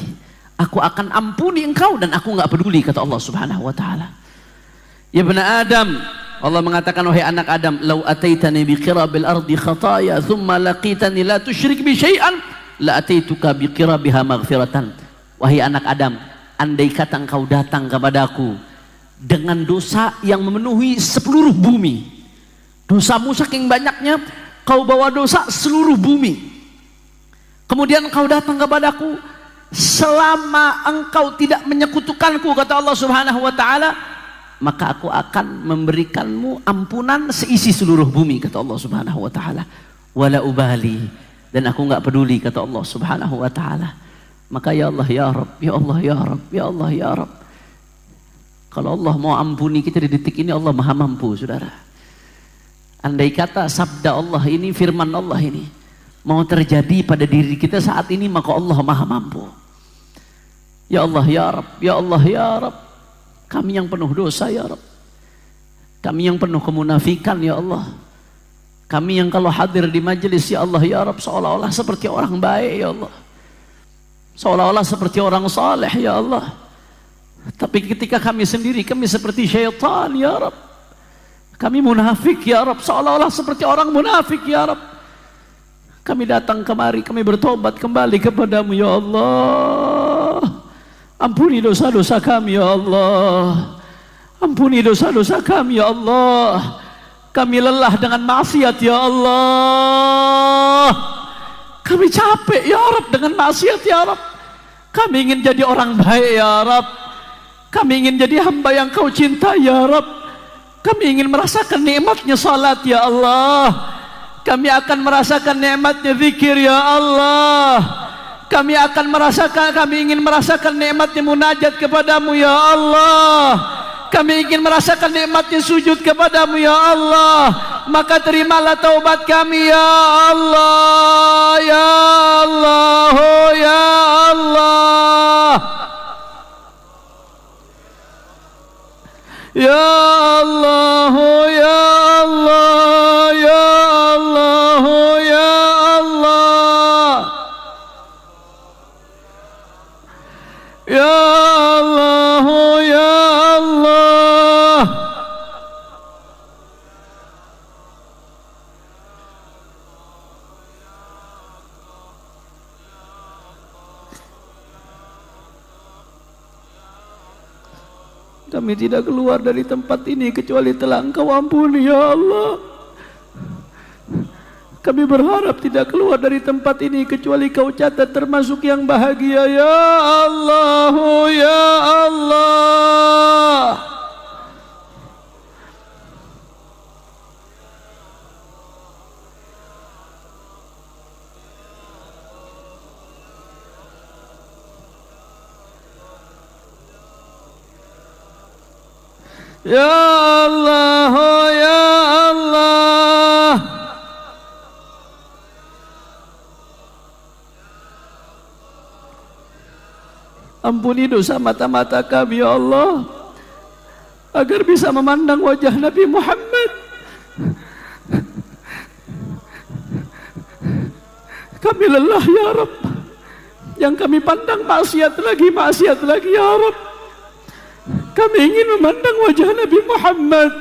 aku akan ampuni engkau dan aku nggak peduli, kata Allah Subhanahu wa Ta'ala. Ya bena Adam, Allah mengatakan, wahai anak Adam, lau ataitani biqirabil ardi khataya thumma laqitani la tusyrik bi syai'an la ataituka biqirabiha maghfiratan. Wahai anak Adam, andai kata engkau datang kepadaku dengan dosa yang memenuhi seluruh bumi, dosamu saking banyaknya kau bawa dosa seluruh bumi, kemudian engkau datang kepadaku, selama engkau tidak menyekutukanku, kata Allah Subhanahu wa Ta'ala, maka aku akan memberikanmu ampunan seisi seluruh bumi, kata Allah Subhanahu wa Ta'ala, wala ubali, dan aku nggak peduli, kata Allah Subhanahu wa Ta'ala. Maka ya Allah ya Rabb, ya Allah ya Rabb, ya Allah ya Rabb, kalau Allah mau ampuni kita di detik ini, Allah maha mampu, saudara. Andai kata sabda Allah ini, firman Allah ini mau terjadi pada diri kita saat ini, maka Allah maha mampu. Ya Allah ya Rabb, ya Allah ya Rabb, kami yang penuh dosa ya Rabb, kami yang penuh kemunafikan ya Allah, kami yang kalau hadir di majelis ya Allah ya Rabb seolah-olah seperti orang baik ya Allah, seolah-olah seperti orang saleh ya Allah, tapi ketika kami sendiri kami seperti syaitan ya Rabb, kami munafik ya Rabb, seolah-olah seperti orang munafik ya Rabb. Kami datang kemari, kami bertobat kembali kepadamu ya Allah. Ampuni dosa-dosa kami ya Allah, ampuni dosa-dosa kami ya Allah. Kami lelah dengan maksiat ya Allah, kami capek ya Rabb dengan maksiat ya Rabb. Kami ingin jadi orang baik ya Rabb, kami ingin jadi hamba yang kau cinta ya Rabb. Kami ingin merasakan nikmatnya salat ya Allah, kami akan merasakan nikmatnya zikir ya Allah, kami ingin merasakan nikmatnya munajat kepadamu ya Allah, kami ingin merasakan nikmatnya sujud kepadamu ya Allah. Maka terimalah taubat kami ya Allah, ya Allah, oh ya Allah, ya Allah, ya Allah, ya Allah, ya Allah, ya Allah, ya Allah. Kami tidak keluar dari tempat ini kecuali telah Engkau ampuni ya Allah. Kami berharap tidak keluar dari tempat ini kecuali Kau catat termasuk yang bahagia ya Allah, ya Allah. Ya Allah, ya Allah. Ampuni dosa mata-mata kami ya Allah, agar bisa memandang wajah Nabi Muhammad. Kami lelah ya Rabb, yang kami pandang maksiat lagi ya Rabb. Kami ingin memandang wajah Nabi Muhammad.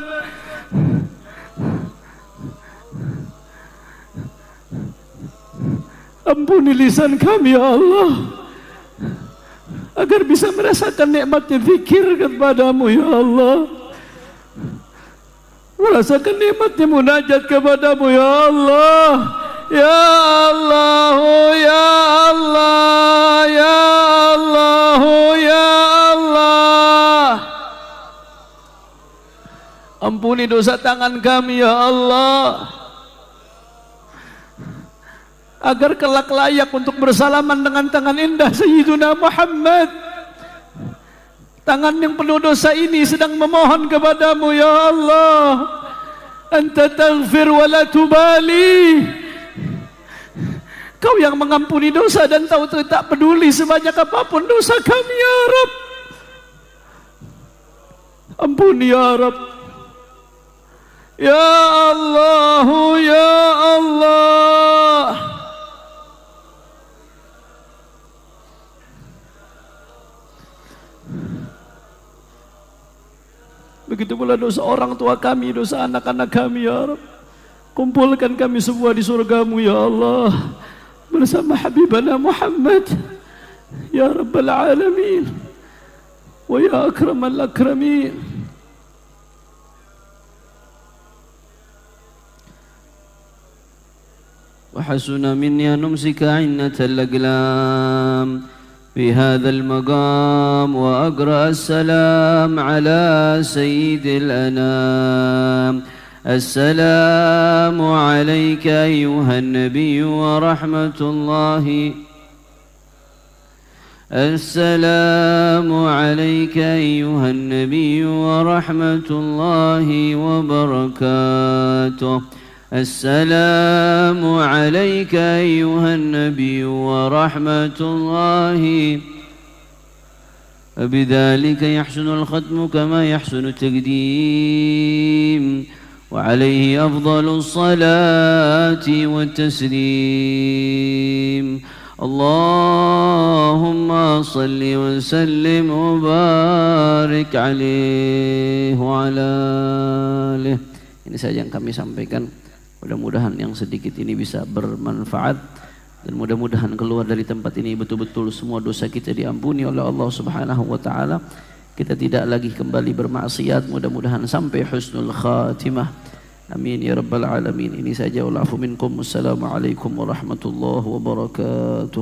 Ampuni lisan kami ya Allah, agar bisa merasakan nikmatnya zikir kepadamu ya Allah, merasakan nikmatnya munajat kepadamu ya Allah. Ya Allah, ya Allah, ya Allah, ya Allah. Ampuni dosa tangan kami ya Allah, agar kelak layak untuk bersalaman dengan tangan indah Sayyiduna Muhammad. Tangan yang penuh dosa ini sedang memohon kepadamu ya Allah, Anta taghfir wa la tubali. Kau yang mengampuni dosa dan tahu tak peduli sebanyak apapun dosa kami ya Rabb. Ampuni ya Rabb. Ya Allah, ya Allah. Begitu pula dosa orang tua kami, dosa anak-anak kami ya Rabb. Kumpulkan kami semua di surgamu ya Allah, bersama Habibana Muhammad ya Rabbal Alamin wa ya Akramal Akramin. وحسن مني أن نمسك عنة الأقلام في هذا المقام وأقرأ السلام على سيد الأنام. السلام عليك أيها النبي ورحمة الله. السلام عليك أيها النبي ورحمة الله وبركاته. السلام عليك أيها النبي ورحمة الله. وبذلك يحسن الختم كما يحسن التقديم، وعليه أفضل الصلاة والتسليم. اللهم صل وسلم وبارك عليه وعلى آله. Ini saja yang kami sampaikan. Mudah-mudahan yang sedikit ini bisa bermanfaat, dan mudah-mudahan keluar dari tempat ini betul-betul semua dosa kita diampuni oleh Allah Subhanahu wa taala. Kita tidak lagi kembali bermaksiat, mudah-mudahan sampai husnul khatimah. Amin ya rabbal alamin. Ini saja, wal afu minkum. Wassalamualaikum warahmatullahi wabarakatuh.